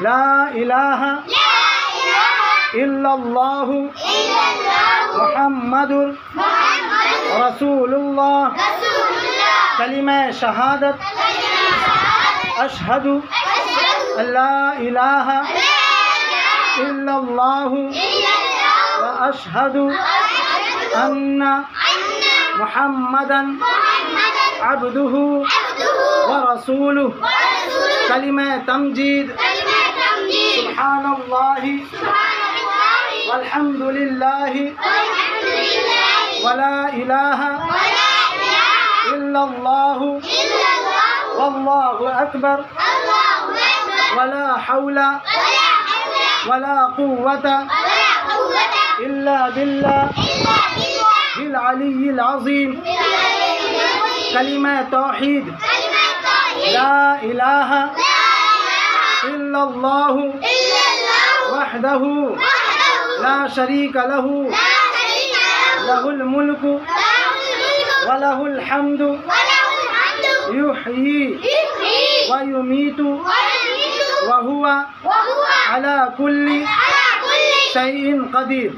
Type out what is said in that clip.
ला इलाहा इल्लल्लाहु मुहम्मदुर रसूलुल्लाह कलिमा शहादत अशहदु अल्ला इलाहा इल्लल्लाहु व अशहदु अन्ना मुहम्मदन अब्दुहु व रसूलुहु कलिमा तमजीद सुब्हानल्लाहि वल्हम्दुलिल्लाहि वला इलाहा इल्लल्लाहु वल्लाहु अकबर वला हौला वला कुव्वता इल्ला बिल्लाहिल अलिय्यिल अज़ीम कलिमा तौहीद ला इलाहा इल्लल्लाहु वहदहु ला शरीका लहु लहुल मुल्कु व लहुल हम्दु युह्यी व युमीतु व हुवा अला कुल्ली शैइन कदीर।